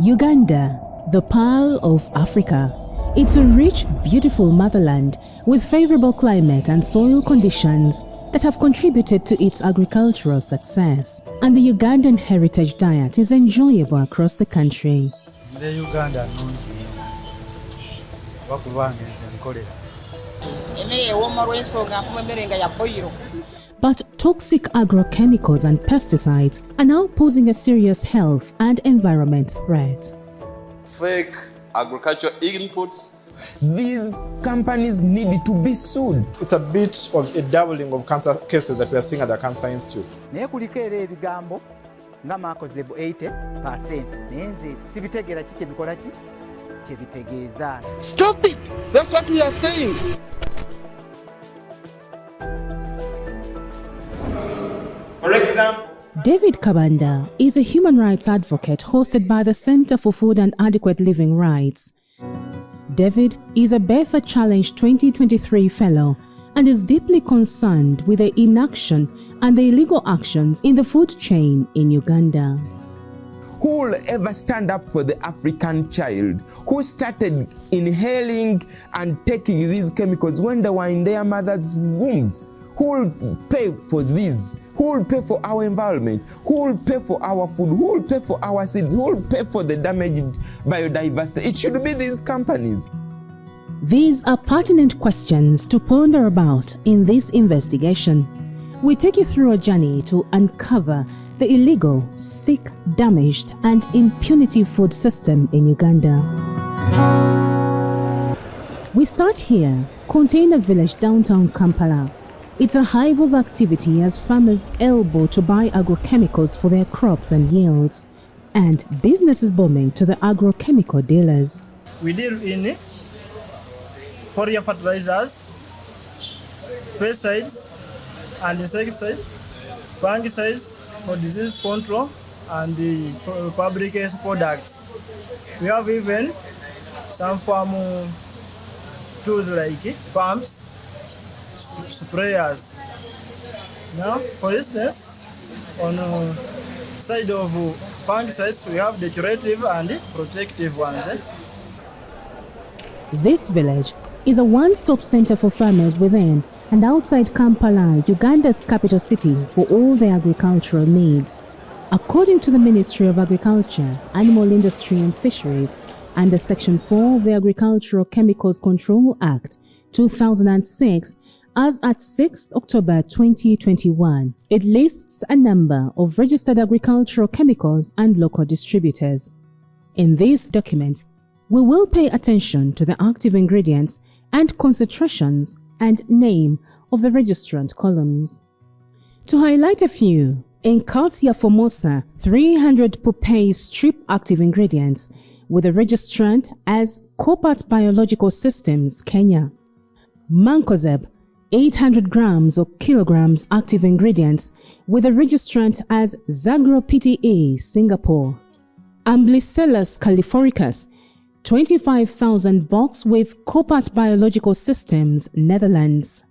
Uganda, the Pearl of Africa. It's a rich, beautiful motherland with favorable climate and soil conditions that have contributed to its agricultural success. And the Ugandan heritage diet is enjoyable across the country. But toxic agrochemicals and pesticides are now posing a serious health and environment threat. Fake agricultural inputs. These companies need to be sued. It's a bit of a doubling of cancer cases that we are seeing at the Cancer Institute. mancozeb 80%. Stop it! That's what we are saying. For example, David Kabanda is a human rights advocate hosted by the Center for Food and Adequate Living Rights. David is a Bertha Challenge 2023 fellow and is deeply concerned with the inaction and the illegal actions in the food chain in Uganda. Who will ever stand up for the African child who started inhaling and taking these chemicals when they were in their mother's wombs? Who will pay for this? Who will pay for our environment? Who will pay for our food? Who will pay for our seeds? Who will pay for the damaged biodiversity? It should be these companies. These are pertinent questions to ponder about in this investigation. We take you through a journey to uncover the illegal, sick, damaged, and impunity food system in Uganda. We start here, Container Village, downtown Kampala. It's a hive of activity as farmers elbow to buy agrochemicals for their crops and yields, and business is booming to the agrochemical dealers. We deal in foliar fertilizers, pesticides and insecticides, fungicides for disease control, and the public health products. We have even some farm tools like pumps, sprayers. Now, for instance, on the side of fungicides, we have decorative and protective ones. This village is a one-stop center for farmers within and outside Kampala, Uganda's capital city, for all their agricultural needs. According to the Ministry of Agriculture, Animal Industry and Fisheries, under Section 4 of the Agricultural Chemicals Control Act 2006, as at 6 October 2021, it lists a number of registered agricultural chemicals and local distributors. In this document, we will pay attention to the active ingredients and concentrations and name of the registrant columns. To highlight a few, in Calcia formosa 300 Popeye strip active ingredients with a registrant as Copat Biological Systems, Kenya. Mancozeb 800 grams or kilograms active ingredients with a registrant as Zagro PTE, Singapore. Amblycellus califoricus 25,000 box with Copat Biological Systems, Netherlands.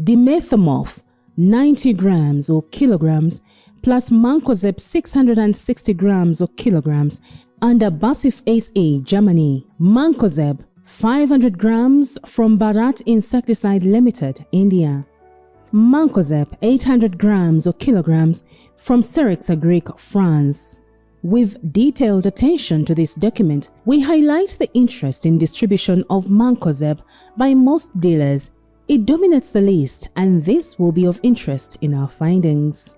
Dimethoate 90 grams or kilograms plus mancozeb 660 grams or kilograms under Basif SE, Germany. Mancozeb 500 grams from Bharat Insecticide Limited, India. Mancozeb 800 grams or kilograms from Cerex Agric, France. With detailed attention to this document, we highlight the interest in distribution of mancozeb by most dealers. It dominates the list, and this will be of interest in our findings.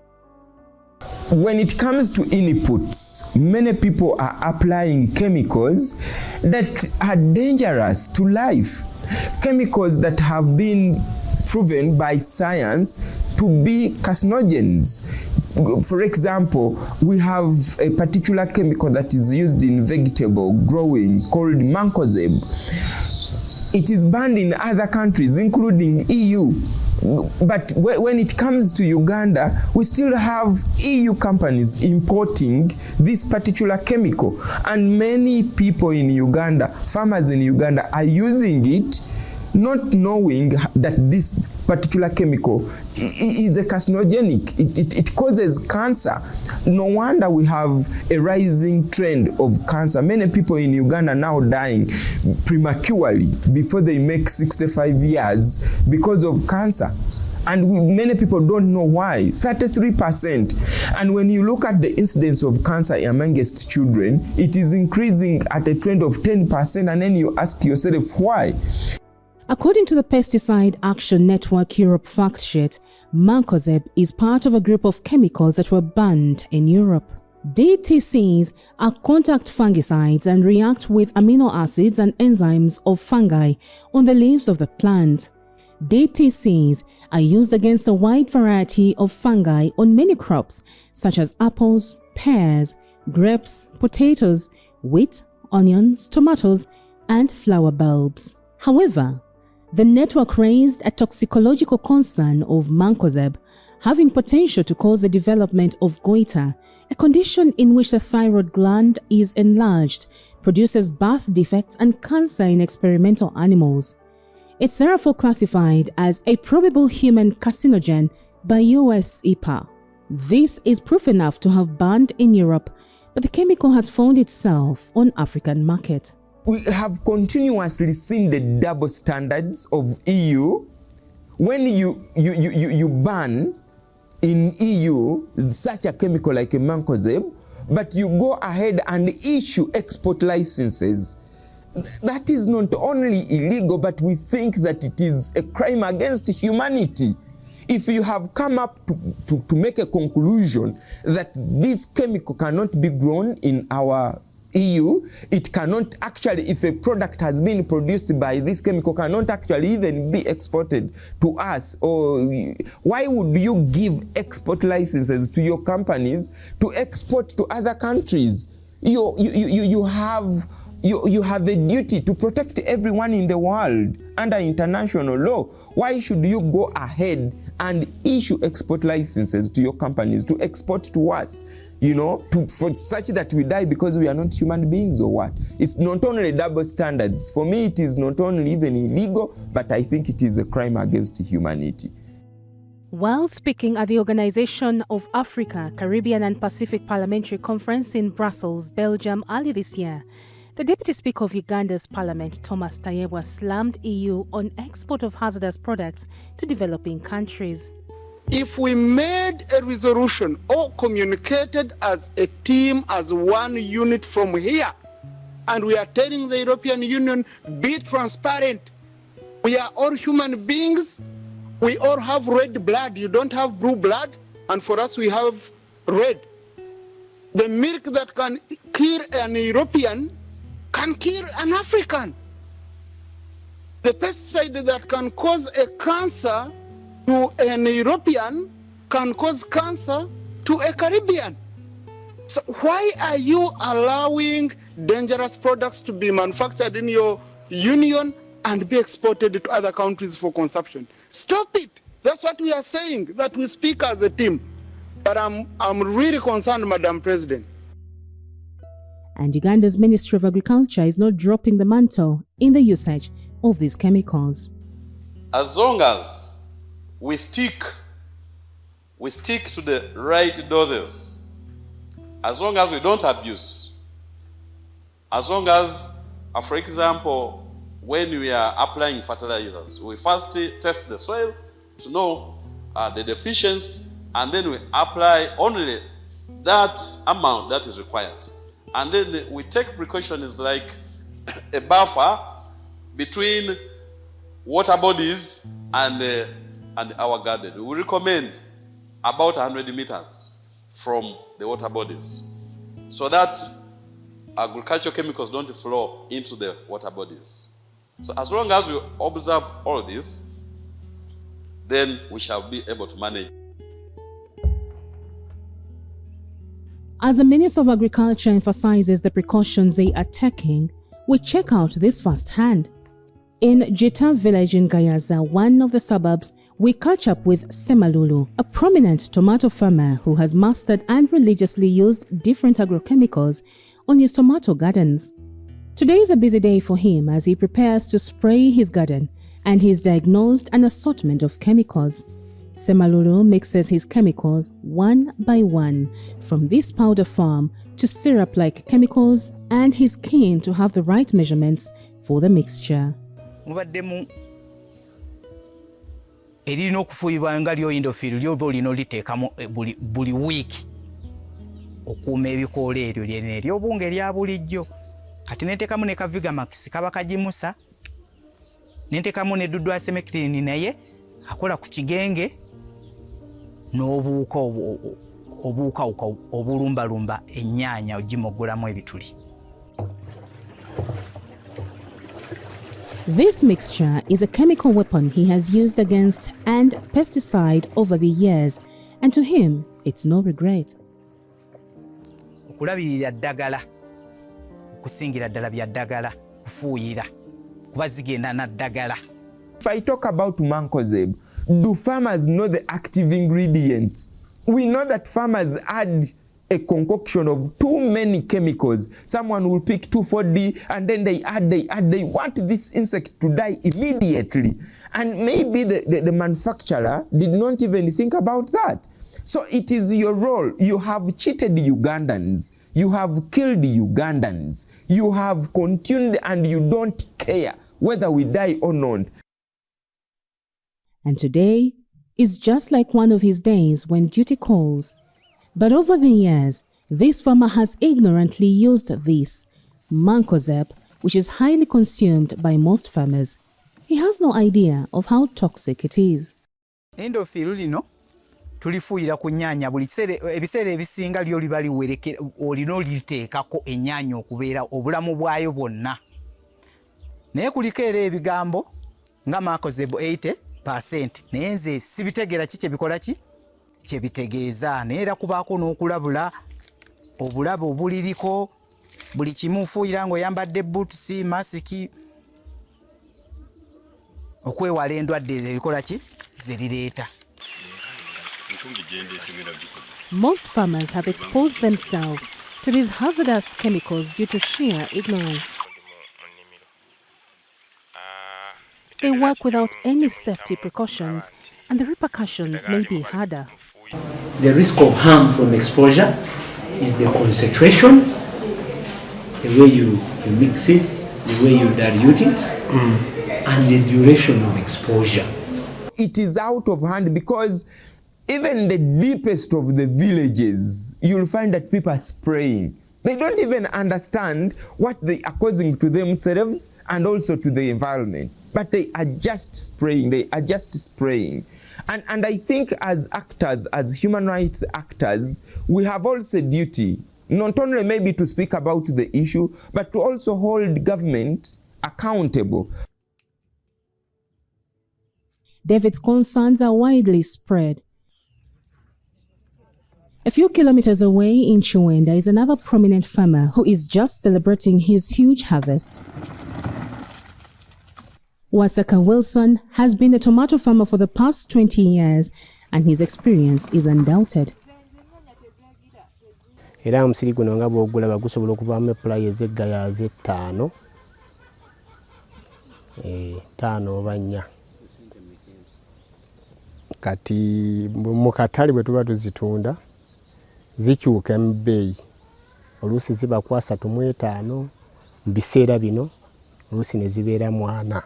When it comes to inputs, many people are applying chemicals that are dangerous to life. Chemicals that have been proven by science to be carcinogens. For example, we have a particular chemical that is used in vegetable growing called mancozeb. It is banned in other countries, including EU. But when it comes to Uganda, we still have EU companies importing this particular chemical. And many people in Uganda, farmers in Uganda, are using it not knowing that this particular chemical is a carcinogenic. It causes cancer. No wonder we have a rising trend of cancer. Many people in Uganda now dying prematurely before they make 65 years because of cancer. And many people don't know why. 33%. And when you look at the incidence of cancer amongst children, it is increasing at a trend of 10%. And then you ask yourself why. According to the Pesticide Action Network Europe fact sheet, mancozeb is part of a group of chemicals that were banned in Europe. DTCs are contact fungicides and react with amino acids and enzymes of fungi on the leaves of the plant. DTCs are used against a wide variety of fungi on many crops such as apples, pears, grapes, potatoes, wheat, onions, tomatoes, and flower bulbs. However, the network raised a toxicological concern of mancozeb having potential to cause the development of goiter, a condition in which the thyroid gland is enlarged, produces birth defects and cancer in experimental animals. It's therefore classified as a probable human carcinogen by US EPA. This is proof enough to have banned in Europe, but the chemical has found itself on African market. We have continuously seen the double standards of EU. When you ban in EU such a chemical like a mancozeb, but you go ahead and issue export licenses. That is not only illegal, but we think that it is a crime against humanity. If you have come up to make a conclusion that this chemical cannot be grown in our EU, it cannot actually, if a product has been produced by this chemical, cannot actually even be exported to us. Or why would you give export licenses to your companies to export to other countries? You have a duty to protect everyone in the world under international law. Why should you go ahead and issue export licenses to your companies to export to us? For such that we die because we are not human beings or what? It's not only double standards. For me, it is not only even illegal, but I think it is a crime against humanity. While speaking at the Organization of Africa, Caribbean and Pacific Parliamentary Conference in Brussels, Belgium early this year, the Deputy Speaker of Uganda's Parliament, Thomas Tayebwa, slammed EU on export of hazardous products to developing countries. If we made a resolution or communicated as a team, as one unit from here, and we are telling the European Union, be transparent. We are all human beings. We all have red blood. You don't have blue blood. And for us, we have red. The milk that can kill an European can kill an African. The pesticide that can cause a cancer to an European can cause cancer to a Caribbean. So why are you allowing dangerous products to be manufactured in your union and be exported to other countries for consumption? Stop it. That's what we are saying, that we speak as a team. But I'm really concerned, Madam President. And Uganda's Ministry of Agriculture is not dropping the mantle in the usage of these chemicals. As long as we stick to the right doses, as long as we don't abuse, as long as, for example, when we are applying fertilizers, we first test the soil to know the deficiency, and then we apply only that amount that is required. And then we take precautions like a buffer between water bodies and our garden. We recommend about 100 meters from the water bodies so that agricultural chemicals don't flow into the water bodies. So as long as we observe all this, then we shall be able to manage. As the Minister of Agriculture emphasizes the precautions they are taking, we check out this firsthand. In Jita village in Gayaza, one of the suburbs, we catch up with Semalulu, a prominent tomato farmer who has mastered and religiously used different agrochemicals on his tomato gardens. Today is a busy day for him as he prepares to spray his garden and he's diagnosed an assortment of chemicals. Semalulu mixes his chemicals one by one, from this powder form to syrup-like chemicals, and he's keen to have the right measurements for the mixture. Erina okufuuyibwa nga lyo indofiru lyoba olina oliteekamu buli wiiki okuuma ebikoola eryo lyena ery'obunga erya bulijjo. Kati nenteekamu ne kavigamax kaba kagimusa, nenteekamu ne dudwasemectin naye akola ku kigenge n'obuwuka obuwukawuka obulumbalumba ennyaanya ogimogolamu ebituli. This mixture is a chemical weapon he has used against and pesticide over the years, and to him, it's no regret. Okulabirira ddagala, okusingira ddala bya ddagala, kufuuyira, kuba zigenda na ddagala. If I talk about mancozeb, do farmers know the active ingredients? We know that farmers add a concoction of too many chemicals. Someone will pick 2,4-D and then they add. They want this insect to die immediately. And maybe the manufacturer did not even think about that. So it is your role. You have cheated Ugandans. You have killed Ugandans. You have continued and you don't care whether we die or not. And today is just like one of his days when duty calls. But over the years, this farmer has ignorantly used this mancozeb, which is highly consumed by most farmers. He has no idea of how toxic it is. Endofiru lino tulifuuyira ku nnyaanya buli ebiseera ebisinga lyo liba liwerekera olina oliteekako ennyaanya okubeera obulamu bwayo bwonna. Naye kuliko era ebigambo nga mancozeb 80%, naye nze sibitegeera ki kyebikola ki kyebitegeeza, naye era kubaako n'okulabula obulabe obuliriko buli kimu fuuyira ng'oyambadde bootusi masiki okwewala endwadde ezikola ki zerireeta. Most farmers have exposed themselves to these hazardous chemicals due to sheer ignorance. They work without any safety precautions, and the repercussions may be harder. The risk of harm from exposure is the concentration, the way you mix it, the way you dilute it, and the duration of exposure. It is out of hand because even the deepest of the villages, you'll find that people are spraying. They don't even understand what they are causing to themselves and also to the environment. But they are just spraying, And I think as actors, as human rights actors, we have also a duty, not only maybe to speak about the issue, but to also hold government accountable. David's concerns are widely spread. A few kilometers away in Uganda is another prominent farmer who is just celebrating his huge harvest. Wasaka Wilson has been a tomato farmer for the past 20 years, and his experience is undoubted. Era omusiri guno nga bw'ogulaba gusobola okuvaamu epulayi ez'eggaya z'ettaano, 5 oba 4. Kati mu katale bwe tuba tuzitunda zikyuka mu bbeeyi. Oluusi ziba ku 35 mu biseera bino, oluusi ne zibeera 4.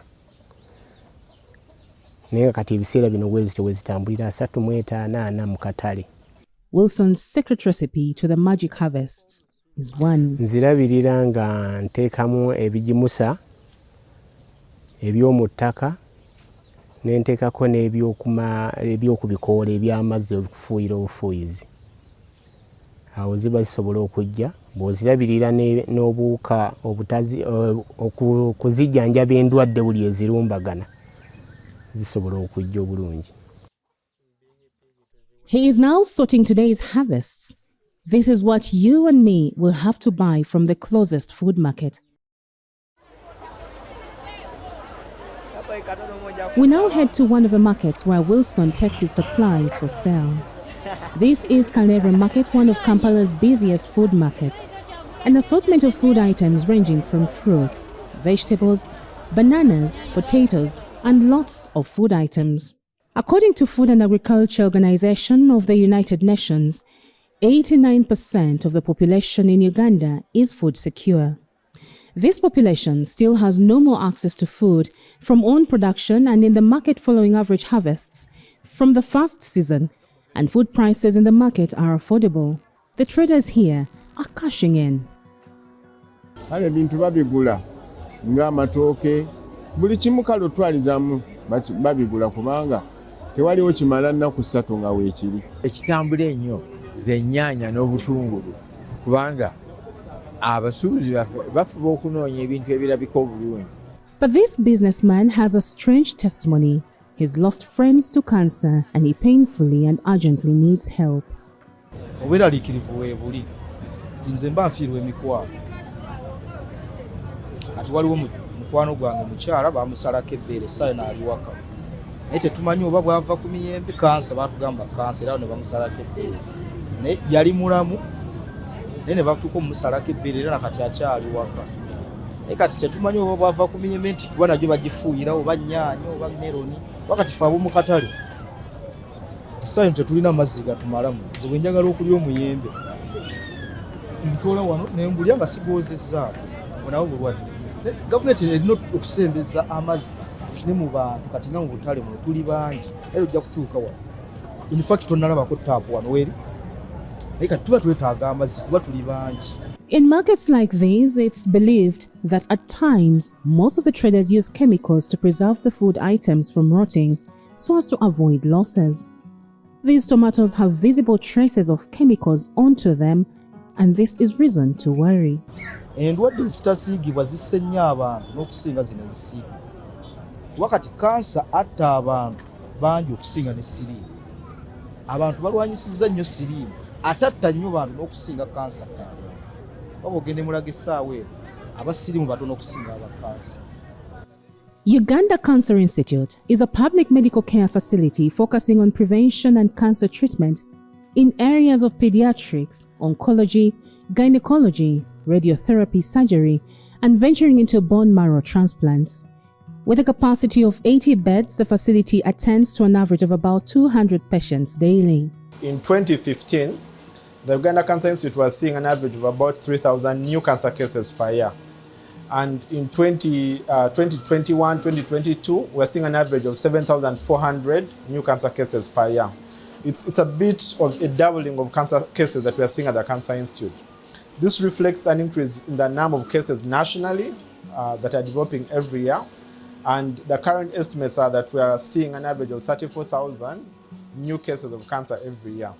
Naye kati ebiseera bino bwe zitambulira 35 mu katale. Wilson's secret recipe to the magic harvests is one. Nzirabirira nga nteekamu ebigimusa eby'omu ttaka, ne nteekako n'ebyokubikoola eby'amazzi okufuuyira obufuuyizi. Awo ziba zisobola okujja, bw'ozirabirira n'obuwuka okuzijjanjaba endwadde buli ezirumbagana, zisobola okujja obulungi. He is now sorting today's harvests. This is what you and me will have to buy from the closest food market. We now head to one of the markets where Wilson takes his supplies for sale. This is Kalere Market, one of Kampala's busiest food markets. An assortment of food items ranging from fruits, vegetables, bananas, potatoes, and lots of food items. According to Food and Agriculture Organization of the United Nations, 89% of the population in Uganda is food secure. This population still has no more access to food from own production and in the market following average harvests from the first season, and food prices in the market are affordable. The traders here are cashing in. Ale bintu babigula nga amatooke buli kimu kale otwalizamu babigula kubanga tewaliwo kimala nnaku 3 nga weekiri. Ekitambula ennyo z'ennyaanya n'obutungulu kubanga abasuubuzi bafuba okunoonya ebintu ebirabika obulungi. But this businessman has a strange testimony. He's lost friends to cancer and he painfully and urgently needs help. Obweraliikirivu weebuli nze mba nfiirwa emikwano ati waliwo mukwano gwange mukyala bamusalako ebbeere essaawa naali waka naye tetumanyi oba bwava ku miyembe kansa baatugamba kansa era ne bamusalako ebbeere naye yali mulamu naye ne batuuka omusalako ebbeere era nakati akyali waka naye kati tetumanyi oba bwava ku miyembe nti kuba nagyo bagifuuyira oba nnyaanya oba meroni wakati fe ab'omu katale essaawa tetulina mazzi gatumalamu nze bwe njagala okulya omuyembe ntoola wano ne mbulya nga sigoozezzaako onawo bulwadde. Gavumenti erina okusembeza amazzi ne mu bantu kati nga mu butale muno tuli bangi era ojja kutuuka wano in fact onnalabako taapu wano weri naye kati tuba twetaaga amazzi kuba tuli bangi. In markets like these, it's believed that at times, most of the traders use chemicals to preserve the food items from rotting so as to avoid losses. These tomatoes have visible traces of chemicals onto them, and this is reason to worry. Endwadde zitasiigibwa zisse nnyo abantu n'okusinga zino ezisiigibwa. Wakati kansa atta abantu bangi okusinga ne siriimu. Abantu balwanyisizza nnyo siriimu atatta nnyo bantu n'okusinga kansa atta abantu. Waba ogende mulaga essaawa eno abasiriimu batono okusinga abakansa. Uganda Cancer Institute is a public medical care facility focusing on prevention and cancer treatment in areas of pediatrics, oncology, gynecology, radiotherapy, surgery, and venturing into bone marrow transplants. With a capacity of 80 beds, the facility attends to an average of about 200 patients daily. In 2015, the Uganda Cancer Institute was seeing an average of about 3,000 new cancer cases per year. And in 2021, 2022, we're seeing an average of 7,400 new cancer cases per year. It's a bit of a doubling of cancer cases that we are seeing at the Cancer Institute. This reflects an increase in the number of cases nationally that are developing every year. And the current estimates are that we are seeing an average of 34,000 new cases of cancer every year.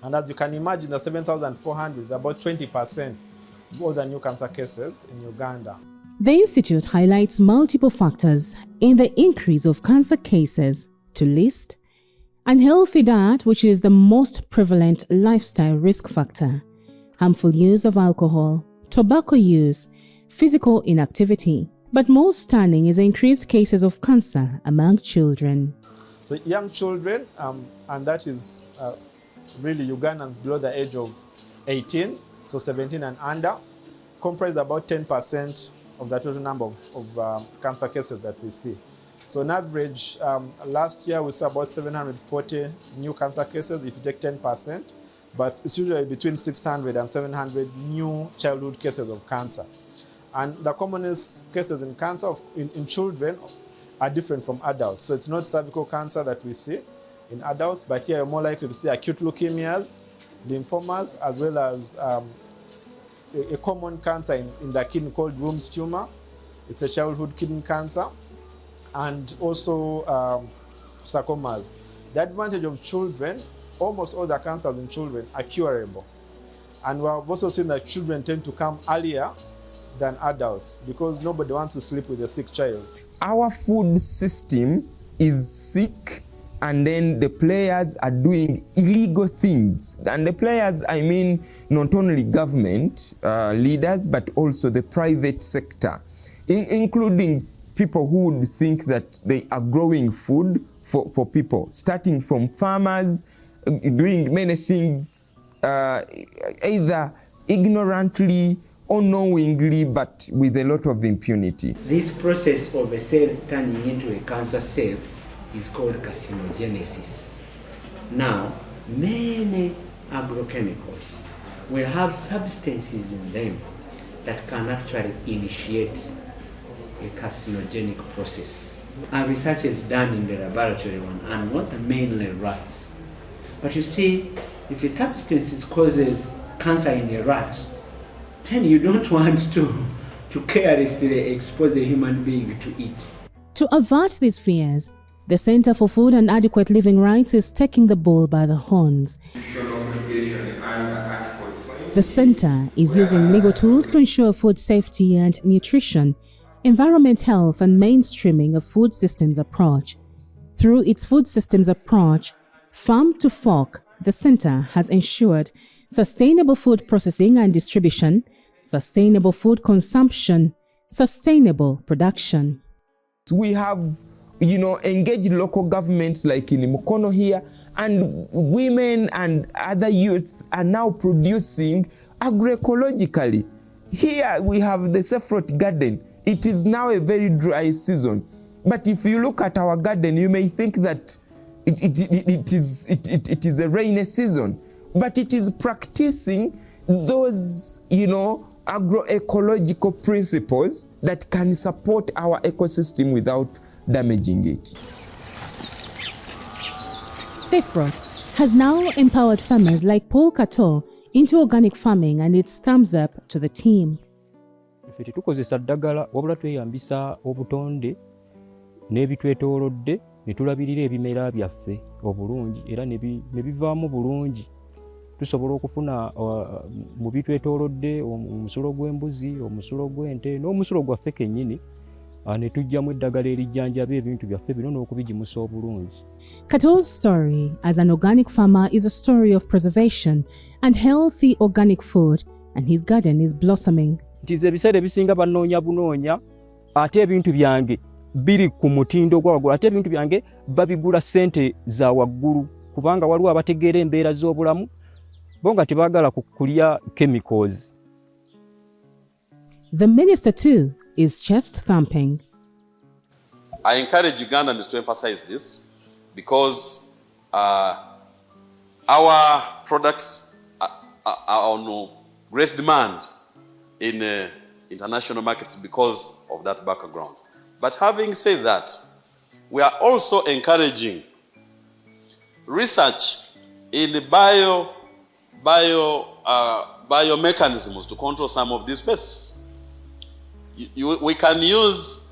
And as you can imagine, the 7,400 is about 20% of all the new cancer cases in Uganda. The Institute highlights multiple factors in the increase of cancer cases to list unhealthy diet, which is the most prevalent lifestyle risk factor, harmful use of alcohol, tobacco use, physical inactivity. But most stunning is the increased cases of cancer among children. So young children, and that is really Ugandans below the age of 18, so 17 and under, comprise about 10% of the total number of cancer cases that we see. So on average, last year we saw about 740 new cancer cases if you take 10%, but it's usually between 600 and 700 new childhood cases of cancer. And the commonest cases in cancer in children are different from adults. So it's not cervical cancer that we see in adults, but here you're more likely to see acute leukemias, lymphomas, as well as a common cancer in the kidney called Room's tumor. It's a childhood kidney cancer, and also sarcomas. The advantage of children, almost all the cancers in children are curable. And we have also seen that children tend to come earlier than adults because nobody wants to sleep with a sick child. Our food system is sick, and then the players are doing illegal things. And the players, I mean, not only government leaders, but also the private sector, including people who would think that they are growing food for people, starting from farmers, doing many things either ignorantly unknowingly but with a lot of impunity. This process of a cell turning into a cancer cell is called carcinogenesis. Now, many agrochemicals will have substances in them that can actually initiate a carcinogenic process. Our research is done in the laboratory on animals and mainly rats. But you see, if a substance causes cancer in a rat, then you don't want to carelessly expose a human being to it. To avert these fears, the Center for Food and Adequate Living Rights is taking the bull by the horns. The center is using legal tools to ensure food safety and nutrition, environment health, and mainstreaming of food systems approach. Through its food systems approach, farm to fork, the center has ensured sustainable food processing and distribution, sustainable food consumption, sustainable production. We have, engaged local governments like in Mukono here, and women and other youth are now producing agroecologically. Here we have the CEFROHT garden. It is now a very dry season. But if you look at our garden, you may think that it is a rainy season. But it is practicing those, agroecological principles that can support our ecosystem without damaging it. CEFROHT has now empowered farmers like Paul Kato into organic farming, and it's thumbs up to the team. Ffe tetukozesa ddagala wabula tweyambisa obutonde n'ebitwetoolodde ne tulabirira ebimera byaffe obulungi era ne bivaamu bulungi. Tusobola okufuna mu bitwetoolodde omusulo gw'embuzi, omusulo gw'ente n'omusulo gwaffe kennyini ne tujjamu eddagala erijjanjaba ebintu byaffe bino n'okubigimusa obulungi. Kato's story as an organic farmer is a story of preservation and healthy organic food, and his garden is blossoming. Nti ebiseera ebisinga banoonya bunoonya ate ebintu byange biri ku mutindo gwa waggulu, ate ebintu byange babigula ssente za waggulu kubanga waliwo abategeera embeera z'obulamu bo nga tebaagala kulya chemicals. The minister too is chest thumping. I encourage Ugandans to emphasize this because our products are on great demand in international markets because of that background. But having said that, we are also encouraging research in the biomechanisms to control some of these pests. We can use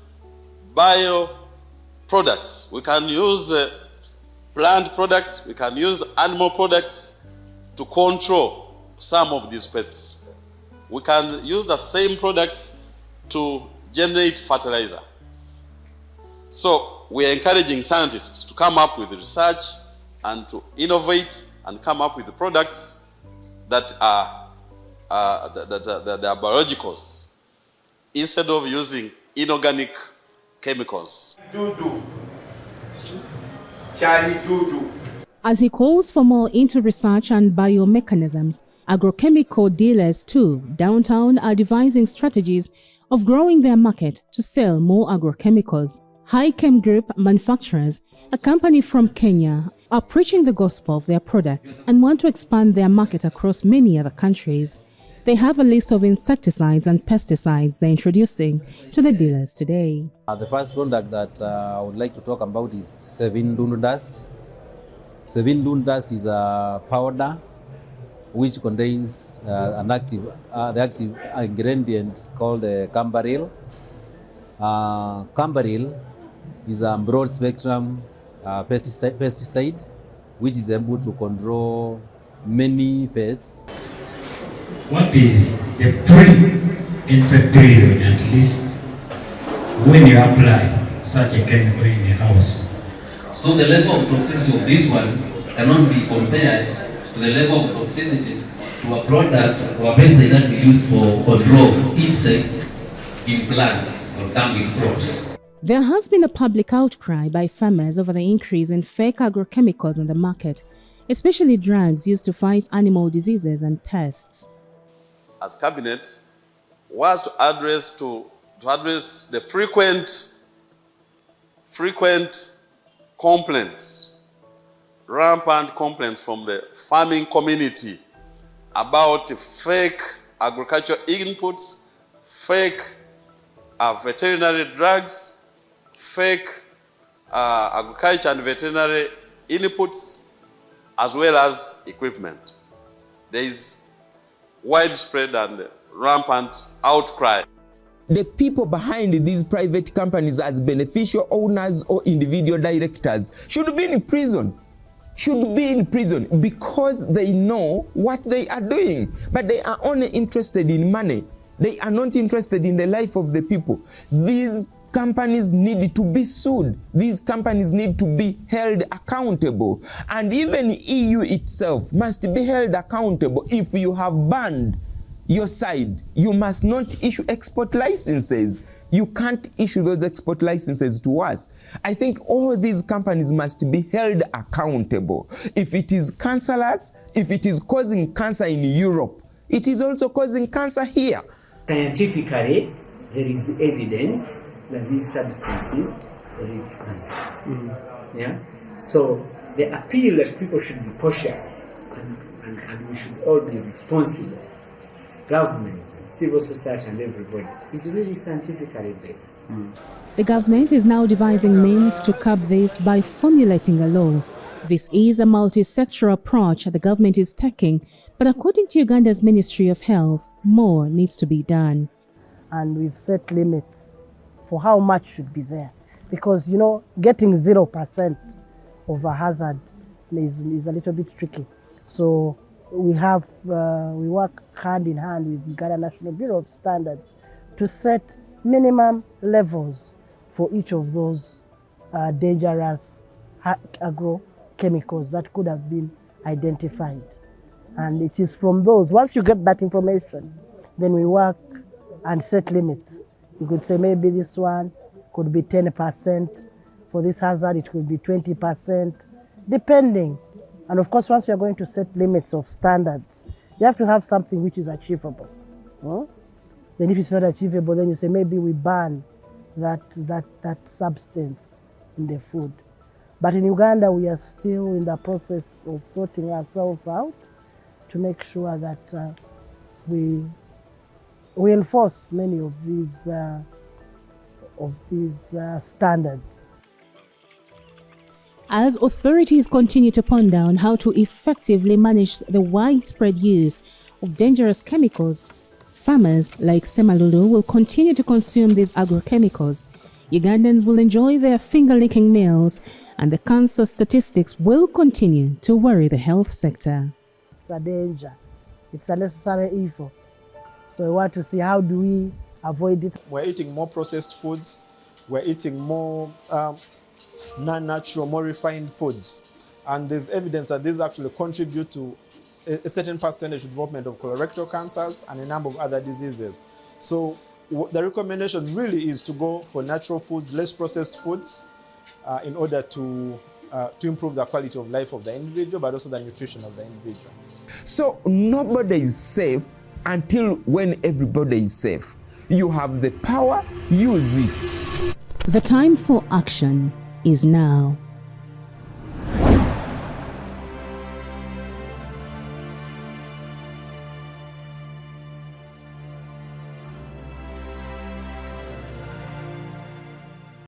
bio products, we can use plant products, we can use animal products to control some of these pests. We can use the same products to generate fertilizer. So we are encouraging scientists to come up with research and to innovate and come up with the products that are biologicals instead of using inorganic chemicals. As he calls for more into research and biomechanisms, agrochemical dealers too downtown are devising strategies of growing their market to sell more agrochemicals. High-Chem Group manufacturers, a company from Kenya, are preaching the gospel of their products and want to expand their market across many other countries. They have a list of insecticides and pesticides they're introducing to the dealers today. The first product that I would like to talk about is Sevin Dunu Dust. Sevin Dunu Dust is a powder which contains the active ingredient called cambaril. Cambaril is a broad spectrum pesticide which is able to control many pests. What is the pre-infect period, at least, when you apply such a chemical in the house? So the level of toxicity of this one cannot be compared to the level of toxicity to a product or a pesticide that we use for control of insects in plants, for example in crops. There has been a public outcry by farmers over the increase in fake agrochemicals on the market, especially drugs used to fight animal diseases and pests. As Cabinet, was to address the frequent complaints, rampant complaints from the farming community about fake agricultural inputs, fake veterinary drugs, fake agriculture and veterinary inputs, as well as equipment. There is widespread and rampant outcry. The people behind these private companies as beneficial owners or individual directors should be in prison. Because they know what they are doing, but they are only interested in money. They are not interested in the life of the people. These companies need to be sued. These companies need to be held accountable. And even EU itself must be held accountable. If you have banned your side, you must not issue export licenses. You can't issue those export licenses to us. I think all these companies must be held accountable. If it is cancerous, if it is causing cancer in Europe, it is also causing cancer here. Scientifically, there is evidence that these substances lead to cancer. Yeah? So the appeal that people should be cautious and we should all be responsible, government, civil society and everybody, is really scientifically based. The government is now devising means to curb this by formulating a law. This is a multi-sectoral approach the government is taking, but according to Uganda's Ministry of Health, more needs to be done. And we've set limits for how much should be there. Because, you know, getting 0% of a hazard is a little bit tricky. So we work hand in hand with Uganda National Bureau of Standards to set minimum levels for each of those dangerous agrochemicals that could have been identified. And it is from those, once you get that information, then we work and set limits. You could say maybe this one could be 10%, for this hazard it could be 20%, depending. And of course, once you're going to set limits of standards, you have to have something which is achievable. Then if it's not achievable, then you say maybe we ban that substance in the food. But in Uganda, we are still in the process of sorting ourselves out to make sure that we enforce many of these standards. As authorities continue to ponder on how to effectively manage the widespread use of dangerous chemicals, farmers like Semalulu will continue to consume these agrochemicals. Ugandans will enjoy their finger-licking meals, and the cancer statistics will continue to worry the health sector. It's a danger. It's a necessary evil. So we want to see how do we avoid it. We're eating more processed foods. We're eating more non-natural, more refined foods. And there's evidence that these actually contribute to a certain percentage development of colorectal cancers and a number of other diseases. So the recommendation really is to go for natural foods, less processed foods, in order to improve the quality of life of the individual, but also the nutrition of the individual. So nobody is safe until when everybody is safe. You have the power, use it. The time for action is now.